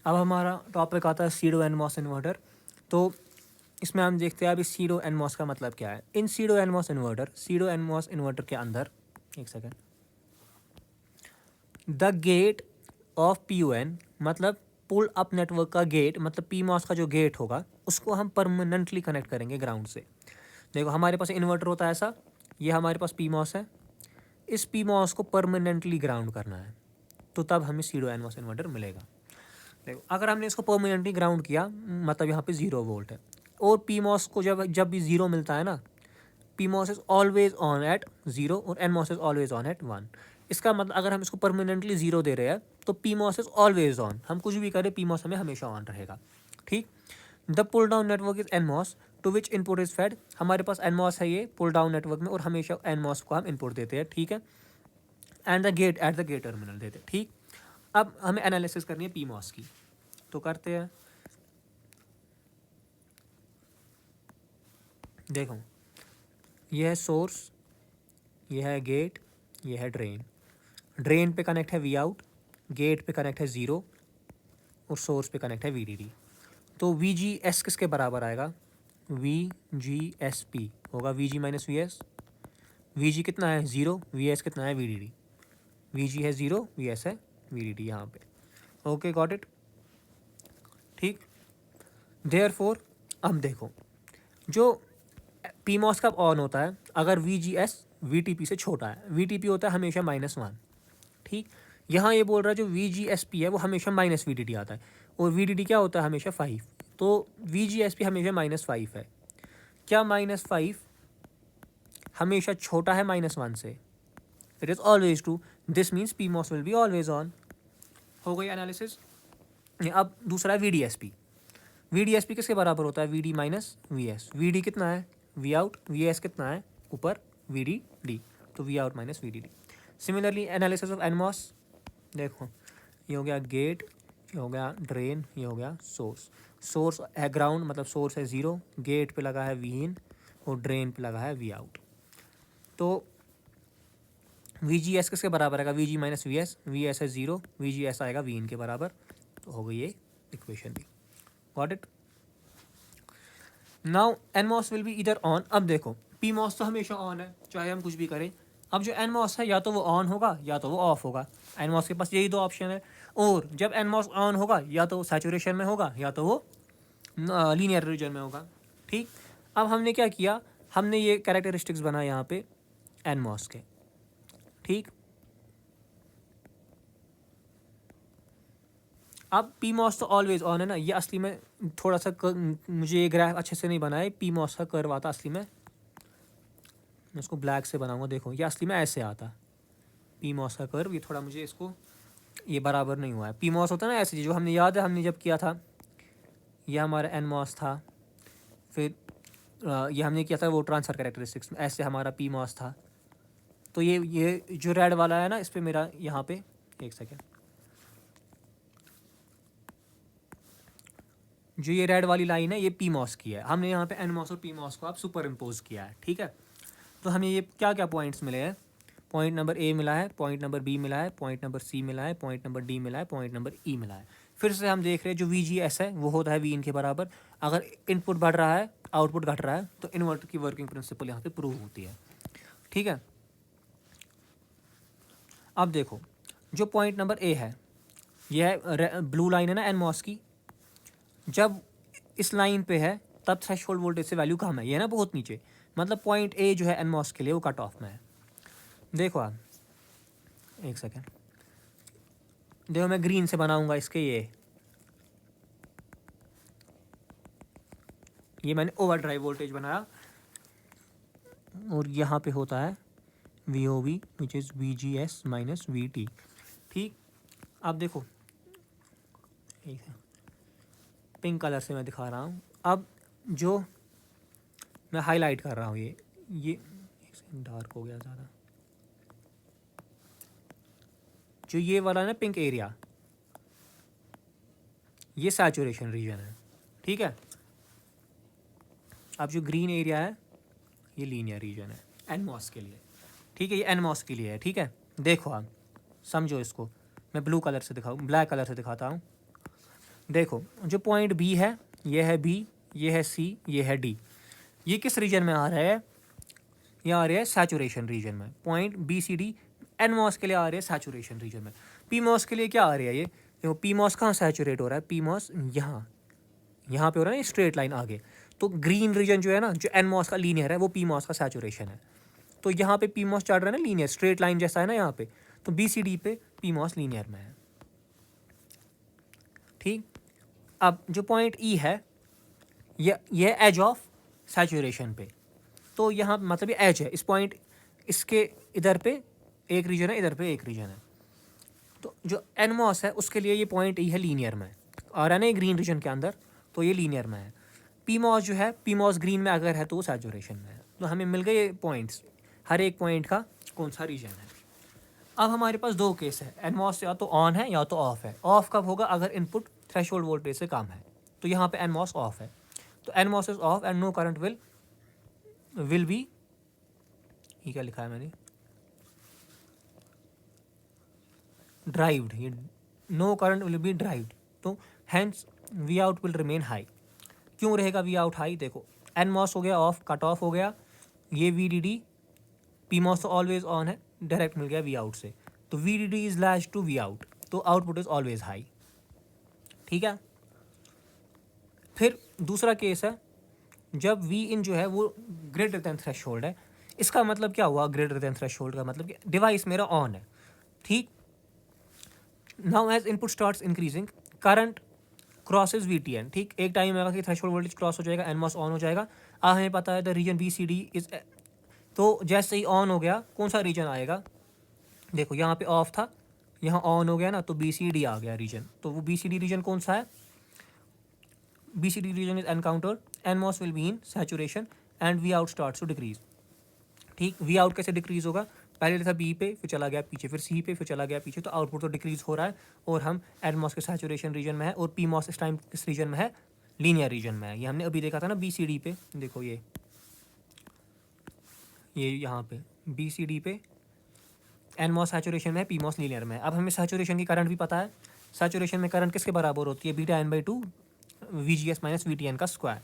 अब हमारा टॉपिक आता है सीडो एनमॉस इन्वर्टर। तो इसमें हम देखते हैं अभी सीडो एनमॉस का मतलब क्या है। इन सीडो एनमॉस इन्वर्टर के अंदर, एक second, the gate of PON मतलब पुल अप नेटवर्क का गेट, मतलब PMOS का जो गेट होगा उसको हम परमानेंटली कनेक्ट करेंगे ग्राउंड से। देखो हमारे पास इन्वर्टर होता है ऐसा, ये हमारे पास PMOS है, इस PMOS को परमानेंटली ग्राउंड करना है, तो तब हमें सीडो एनमॉस इन्वर्टर मिलेगा। देखो अगर हमने इसको परमानेंटली ग्राउंड किया, मतलब यहाँ पे 0 वोल्ट है, और PMOS को जब जब भी 0 मिलता है ना, PMOS is always on at 0 और NMOS is always on at 1। इसका मतलब अगर हम इसको परमानेंटली 0 दे रहे हैं तो PMOS इज ऑलवेज ऑन, हम कुछ भी करें PMOS हमें हमेशा ऑन रहेगा। ठीक। The pull down network is NMOS to which input is fed. हमारे पास NMOS है ये पुल डाउन नेटवर्क में, और हमेशा NMOS को हम इनपुट देते हैं। ठीक है। And the gate at the gate terminal देते हैं। ठीक। अब हमें एनालिसिस करनी है PMOS की, तो करते हैं। देखो यह है सोर्स, यह है गेट, यह है ड्रेन। ड्रेन पे कनेक्ट है वी आउट, गेट पे कनेक्ट है 0 और सोर्स पे कनेक्ट है VDD। तो VGS किसके बराबर आएगा? VGSP होगा VG माइनस VS। VG कितना है 0, VS कितना है VDD। VG है 0, VS है VDD यहाँ पे। Okay got it. ठीक। देयरफॉर अब देखो, जो PMOS कब ऑन होता है? अगर VGS VTP से छोटा है। VTP होता है हमेशा -1। ठीक। यहाँ ये बोल रहा है जो VGSP है वो हमेशा माइनस VDD आता है, और VDD क्या होता है? हमेशा 5। तो VGSP हमेशा -5 है। क्या -5 हमेशा छोटा है -1 से? It is always true. This means PMOS will be always on. हो गई एनालिसिस। अब दूसरा है VDSP। VDSP किसके बराबर होता है? VD minus VS। VD कितना है? V out. VS कितना है? ऊपर VDD। तो V out minus VDD। Similarly analysis of NMOS, देखो ये हो गया गेट, ये हो गया ड्रेन, ये हो गया सोर्स। सोर्स है ग्राउंड, मतलब सोर्स है 0, गेट पे लगा है V इन और ड्रेन पे लगा है V आउट। तो VGS किसके बराबर आएगा? VG minus VS। VS है 0, VGS आएगा V इन के बराबर। तो हो गई ये इक्वेशन भी। Got it. Now NMOS will be इधर ऑन। अब देखो PMOS तो हमेशा ऑन है चाहे हम कुछ भी करें। अब जो NMOS है या तो वो ऑन होगा या तो वो ऑफ होगा। NMOS के पास यही दो ऑप्शन है। और जब NMOS ऑन होगा या तो वो सैचुरेशन में होगा या तो वो लीनियर रीजन में होगा। ठीक। अब हमने क्या किया, हमने ये कैरेक्टरिस्टिक्स बनाए यहाँ पे NMOS के। ठीक। अब PMOS तो ऑलवेज ऑन है ना। ये असली में थोड़ा सा मुझे ये ग्राफ अच्छे से नहीं बनाया। PMOS का कर्व आता असली में, मैं इसको ब्लैक से बनाऊंगा। देखो ये असली में ऐसे आता PMOS का कर्व। ये थोड़ा मुझे इसको, ये बराबर नहीं हुआ है। PMOS होता है ना ऐसे, जो हमने याद है हमने जब किया था, ये हमारा NMOS था। फिर ये हमने किया था वो ट्रांसफर कैरेक्टरिस्टिक्स में, ऐसे हमारा PMOS था। तो ये जो रेड वाला है ना, इस पर मेरा यहाँ पे, एक सेकेंड, जो ये रेड वाली लाइन है ये PMOS की है। हमने यहाँ पे NMOS और PMOS को आप सुपर इम्पोज किया है। ठीक है। तो हमें ये क्या क्या पॉइंट्स मिले हैं? पॉइंट नंबर A मिला है, पॉइंट नंबर B मिला है, पॉइंट नंबर C मिला है, पॉइंट नंबर D मिला है, पॉइंट नंबर E मिला है। फिर से हम देख रहे हैं जो VGS है वो होता है V इन के बराबर। अगर इनपुट बढ़ रहा है आउटपुट घट रहा है तो इन्वर्टर की वर्किंग प्रिंसिपल यहाँ पे प्रूव होती है। ठीक है। अब देखो जो पॉइंट नंबर A है, यह ब्लू लाइन है ना NMOS की। जब इस लाइन पे है तब थ्रेशोल्ड वोल्टेज से वैल्यू कम है, ये ना बहुत नीचे, मतलब पॉइंट A जो है NMOS के लिए वो कट ऑफ में है। देखो आप, एक सेकेंड, देखो मैं ग्रीन से बनाऊंगा इसके ये मैंने ओवर ड्राइव वोल्टेज बनाया, और यहाँ पे होता है VOV which is VGS minus VT। ठीक। अब देखो पिंक कलर से मैं दिखा रहा हूँ। अब जो मैं हाईलाइट कर रहा हूँ ये डार्क हो गया ज़्यादा, जो ये वाला ना पिंक एरिया, ये सैचुरेशन रीजन है। ठीक है। अब जो ग्रीन एरिया है ये लीनियर रीजन है NMOS के लिए। ठीक है, ये NMOS के लिए है। ठीक है। देखो आप समझो इसको, मैं ब्लू कलर से दिखाऊँ, ब्लैक कलर से दिखाता हूँ। देखो जो पॉइंट बी है, ये है बी, ये है सी, ये है डी, ये किस रीजन में आ रहा है? ये आ रहा है सैचुरेशन रीजन में। Point B C D NMOS के लिए आ रहे हैं सैचुरेशन रीजन में। पी मॉस के लिए क्या आ रहा है? ये देखो पी मॉस कहाँ सैचुरेट हो रहा है? पी मॉस यहाँ पे हो रहा है ना, स्ट्रेट लाइन आगे। तो ग्रीन रीजन जो है ना, जो एन मॉस का लीनियर है, वो पी मॉस का सैचुरेशन है। तो यहाँ पे पी मॉस चढ़ रहा है ना लीनियर, स्ट्रेट लाइन जैसा है ना यहाँ पे, तो बी सी डी पे पी मॉस लीनियर में है। ठीक, अब जो पॉइंट ई है, ये एज ऑफ सैचुरेशन पे, तो यहाँ मतलब ये एज है, इस पॉइंट इसके इधर पे एक रीजन है, इधर पे एक रीजन है। तो जो एन मॉस है उसके लिए ये पॉइंट ई है लीनियर में, और है ना ग्रीन रीजन के अंदर, तो ये लीनियर में है। पी मॉस जो है, पी मॉस ग्रीन में अगर है तो वो सैचुरेशन में है। तो हमें मिल गए पॉइंट्स, हर एक पॉइंट का कौन सा रीजन है। अब हमारे पास दो केस है, एन मॉस या तो ऑन है या तो ऑफ है। ऑफ कब होगा? अगर इनपुट थ्रेशोल्ड वोल्टेज से कम है, तो यहाँ पे एन मॉस ऑफ है। तो N MOS is off and no current will be, ये क्या लिखा है मैंने, ड्राइव्ड, ये no current will be drived. तो hence V out will remain high. क्यों रहेगा वी आउट हाई? देखो एन मॉस हो गया ऑफ, कट ऑफ हो गया, ये V D D, P MOS तो ऑलवेज ऑन है, डायरेक्ट मिल गया वी आउट से, तो V D D is latch to we out, तो आउटपुट इज ऑलवेज हाई। ठीक है। फिर दूसरा केस है, जब वी इन जो है वो ग्रेटर देन थ्रेशोल्ड है। इसका मतलब क्या हुआ? ग्रेटर देन थ्रेशोल्ड का मतलब कि डिवाइस मेरा ऑन है। ठीक, now as input starts increasing, current crosses V T N. ठीक, एक टाइम आएगा कि थ्रेशोल्ड वोल्टेज क्रॉस हो जाएगा, एन मॉस ऑन हो जाएगा। अब हमें पता है the region B C D is, तो जैसे ही ऑन हो गया कौन सा रीजन आएगा? देखो यहाँ पे ऑफ था, यहाँ ऑन हो गया ना, तो बी सी डी आ गया रीजन। तो वो बी सी डी रीजन कौन सा है? B C D region is encountered, NMOS will be in saturation and V out starts to decrease. ठीक, वी आउट कैसे डिक्रीज होगा? पहले था बी पे, फिर चला गया पीछे, फिर सी पे, फिर चला गया पीछे, तो आउटपुट तो डिक्रीज हो रहा है। और हम एन मॉस के सैचुरेशन रीजन में है, और पी मॉस इस टाइम किस रीजन में है? लीनियर रीजन में है। ये हमने अभी देखा था ना बी सी डी पे, देखो ये यहाँ पे बी सी डी पे एन मॉस सैचुरेशन में है, पी मॉस लीनियर में है। अब हमें सैचुरेशन की करंट भी पता है। सैचुरेशन में करंट किसके बराबर होती है? Beta N by two V G S minus V T N का स्क्वायर।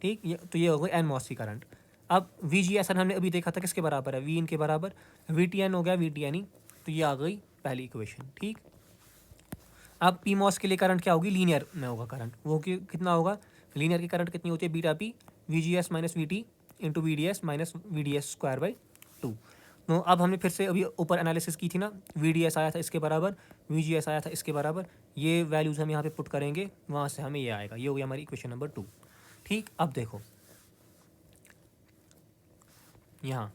ठीक, ये तो ये हो गई एन मॉस की करंट। अब वी जी एस एन हमने अभी देखा था किसके बराबर है? वी इन के बराबर, वी टी एन हो गया वी टी एन ई, तो ये आ गई पहली इक्वेशन। ठीक, अब पी मॉस के लिए करंट क्या होगी? लीनियर में होगा करंट, वो कितना होगा? लीनियर की करंट कितनी होती है? Beta P V G S minus V T into V D S minus V D S square by two. तो अब हमने फिर से अभी ऊपर एनालिसिस की थी ना, वी डी एस आया था इसके बराबर, वी जी एस आया था इसके बराबर, ये वैल्यूज़ हम यहाँ पे पुट करेंगे, वहाँ से हमें ये आएगा। ये हो गई हमारी इक्वेशन नंबर 2। ठीक, अब देखो यहाँ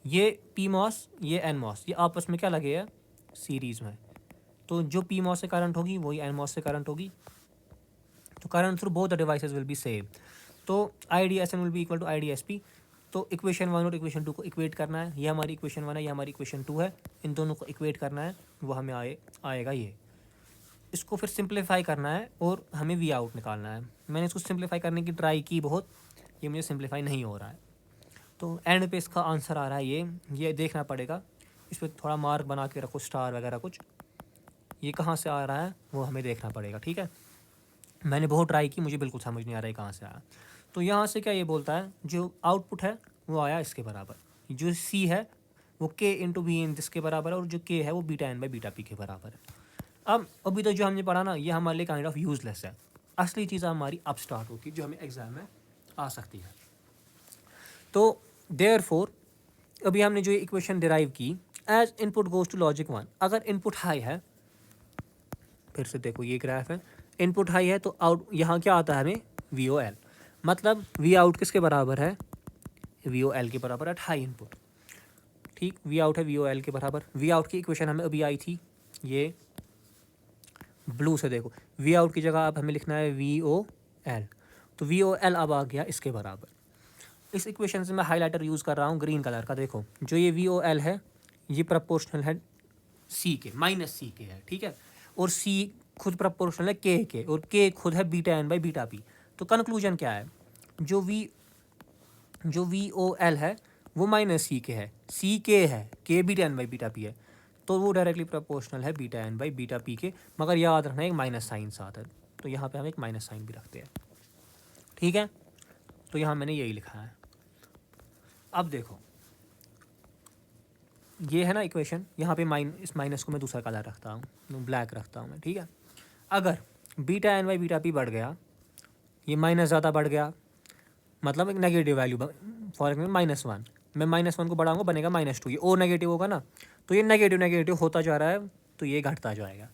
ये पी मॉस, ये एन मॉस, ये आपस में क्या लगे हैं? सीरीज़ में। तो जो पी मॉस से करंट होगी वही एन मॉस से करंट होगी, तो current through both the devices will be same. तो I D S N will be equal to I D S P. तो इक्वेशन 1 और इक्वेशन 2 को इक्वेट करना है। ये हमारी इक्वेशन 1 है, ये हमारी इक्वेशन 2 है, इन दोनों को इक्वेट करना है, वो हमें आएगा ये। इसको फिर सिंप्लीफाई करना है और हमें वी आउट निकालना है। मैंने इसको सिंप्लीफाई करने की ट्राई की बहुत, ये मुझे सिंप्लीफाई नहीं हो रहा है, तो एंड पे इसका आंसर आ रहा है ये देखना पड़ेगा। इस पर थोड़ा मार्क बना के रखो, स्टार वगैरह कुछ, ये कहाँ से आ रहा है वो हमें देखना पड़ेगा। ठीक है, मैंने बहुत ट्राई की, मुझे बिल्कुल समझ नहीं आ रहा है कहाँ से आया। तो यहाँ से क्या ये बोलता है, जो आउटपुट है वो आया इसके बराबर, जो सी है वो के इंटू बी इन जिसके बराबर है, और जो के है वो beta N by beta P के बराबर है। अब अभी तो जो हमने पढ़ा ना, ये हमारे लिए काइंड ऑफ यूजलेस है। असली चीज़ हमारी अब स्टार्ट होती है जो हमें एग्जाम में आ सकती है। तो देयरफॉर अभी हमने जो इक्वेशन डिराइव की, as input goes to logic 1, अगर इनपुट हाई है, फिर से देखो ये ग्राफ है, इनपुट हाई है तो आउट यहाँ क्या आता है हमें? वी ओ एल, मतलब वी आउट किसके बराबर है? वी ओ एल के बराबर एट हाई इनपुट। ठीक, वी आउट है वी ओ एल के बराबर। वी आउट की इक्वेशन हमें अभी आई थी, ये ब्लू से देखो, वी आउट की जगह अब हमें लिखना है वी ओ एल, तो वी ओ एल अब आ गया इसके बराबर। इस इक्वेशन से मैं हाईलाइटर यूज़ कर रहा हूँ ग्रीन कलर का। देखो जो ये वी ओ एल है ये प्रपोर्शनल है सी के, माइनस सी के है। ठीक है, और सी खुद प्रपोर्शनल है के, और के खुद है beta N by beta P. तो कंक्लूजन क्या है? जो वी ओ एल है वो माइनस सी के है, सी के है, K beta N by beta P है, तो वो डायरेक्टली प्रोपोर्शनल है beta N by beta P के, मगर याद रखना एक माइनस साइन साथ है, तो यहाँ पे हम एक माइनस साइन भी रखते हैं, ठीक है। तो यहाँ मैंने यही लिखा है। अब देखो ये है ना इक्वेशन, यहाँ पे इस माइनस को मैं दूसरा कलर रखता हूँ, ब्लैक रखता हूँ मैं, ठीक है। अगर beta N by beta P बढ़ गया, ये माइनस ज़्यादा बढ़ गया, मतलब एक नेगेटिव वैल्यू, फॉर एग्जाम्पल -1, मैं -1 को बढ़ाऊंगा बनेगा -2, ये और नेगेटिव होगा ना, तो ये नेगेटिव नेगेटिव होता जा रहा है, तो ये घटता जाएगा।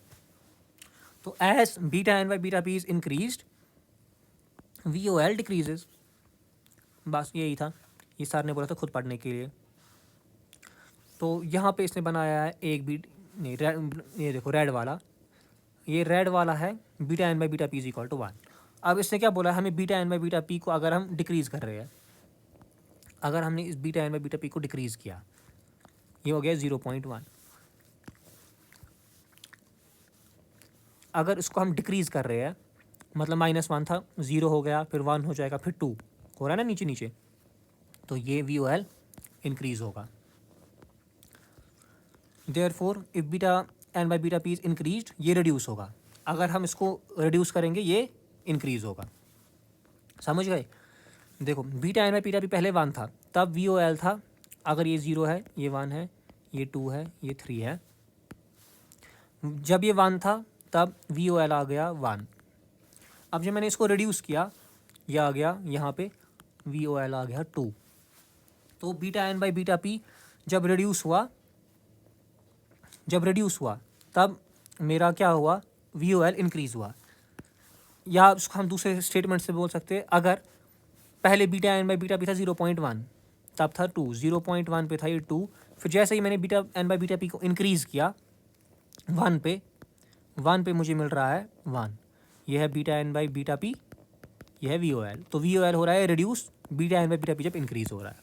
तो as beta N by beta P is increased, V O L decreases. बस यही था, ये सर ने बोला था खुद पढ़ने के लिए। तो यहाँ पे इसने बनाया है एक बीट, नहीं ये देखो रेड वाला, ये रेड वाला है beta N by beta P is equal to 1। अब इसने क्या बोला, हमें beta N by beta P को अगर हम डिक्रीज कर रहे हैं, अगर हमने इस beta N by beta P को डिक्रीज किया, ये हो गया 0.1। अगर इसको हम डिक्रीज कर रहे हैं, मतलब -1 था, 0 हो गया, फिर 1 हो जाएगा, फिर 2 हो रहा है ना नीचे नीचे, तो ये वी ओ एल इंक्रीज होगा। Therefore if beta N by beta P is increased, ये रिड्यूस होगा। अगर हम इसको रिड्यूस करेंगे ये इंक्रीज होगा। समझ गए? देखो beta N by beta P पहले 1 था, तब वी ओ एल था, अगर ये 0 है, ये 1 है, ये 2 है, ये 3 है। जब ये 1 था तब वी ओ एल आ गया 1। अब जब मैंने इसको रिड्यूस किया, ये आ गया यहाँ पे वी ओ एल आ गया 2। तो beta N by beta P जब रिड्यूस हुआ तब मेरा क्या हुआ, वी ओ एल इंक्रीज़ हुआ। या उसको हम दूसरे स्टेटमेंट से बोल सकते हैं, अगर पहले beta N by beta P था 0.1, तब था 2, 0.1 पे था ये 2, फिर जैसे ही मैंने beta N by beta P को इंक्रीज़ किया 1 पे मुझे मिल रहा है 1। ये है beta N by beta P, ये है वी ओ एल। तो वी ओ एल हो रहा है reduce, beta N by beta P जब इंक्रीज़ हो रहा है,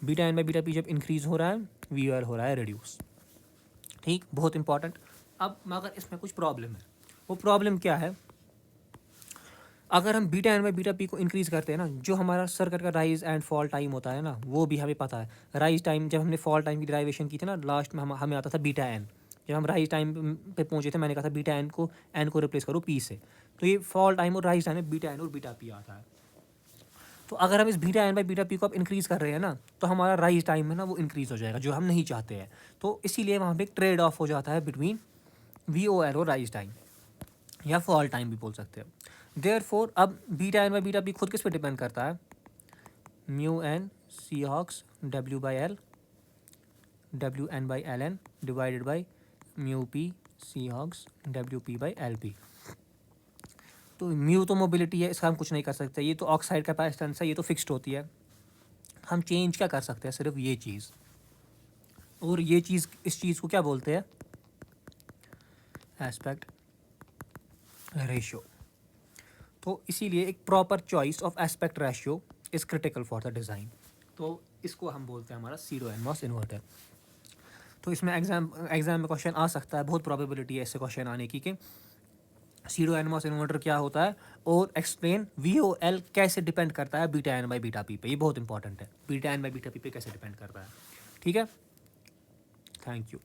beta N by beta P जब इंक्रीज़ हो रहा है, वी ओ एल हो रहा है रिड्यूस। ठीक, बहुत इंपॉर्टेंट। अब मगर इसमें कुछ प्रॉब्लम है। वो प्रॉब्लम क्या है, अगर हम beta N by beta P को इंक्रीज़ करते हैं ना, जो हमारा सर्किट का राइज एंड फॉल टाइम होता है ना, वो भी हमें पता है। राइज टाइम, जब हमने फॉल टाइम की डेरिवेशन की थी ना, लास्ट में हमें आता था बीटा एन। जब हम राइज टाइम पे पहुंचे थे, मैंने कहा था बीटा एन को रिप्लेस करो पी से, तो ये फॉल टाइम और राइज टाइम में बीटा एन और बीटा पी आता है। तो अगर हम इस beta N by beta P को अब इंक्रीज़ कर रहे हैं ना, तो हमारा राइज टाइम है ना वो इंक्रीज़ हो जाएगा, जो हम नहीं चाहते हैं। तो इसीलिए वहाँ पे एक ट्रेड ऑफ हो जाता है बिटवीन वी ओ एल और राइज टाइम, या फॉल टाइम भी बोल सकते हैं। देयरफॉर अब beta N by beta P खुद किस पे डिपेंड करता है, mu N C ox W by L, W N by L N divided by mu P C ox W P by L P. तो म्यू तो mobility है, इसका हम कुछ नहीं कर सकते, ये तो ऑक्साइड कैपेसिटेंस है, ये तो फिक्स्ड होती है। हम चेंज क्या कर सकते हैं, सिर्फ ये चीज़, और ये चीज़, इस चीज़ को क्या बोलते हैं, एस्पेक्ट रेशियो। तो इसीलिए एक proper choice of aspect ratio is critical for the design. तो इसको हम बोलते हैं हमारा सीरो एनमॉस इन्वर्टर। तो इसमें एग्जाम में क्वेश्चन आ सकता है, बहुत प्रोबेबिलिटी है इससे क्वेश्चन आने की, कि सीरो एनमॉस इन्वर्टर क्या होता है, और एक्सप्लेन वी ओ एल कैसे डिपेंड करता है beta N by beta P पे। ये बहुत इंपॉर्टेंट है, beta N by beta P पे कैसे डिपेंड करता है। ठीक है, थैंक यू।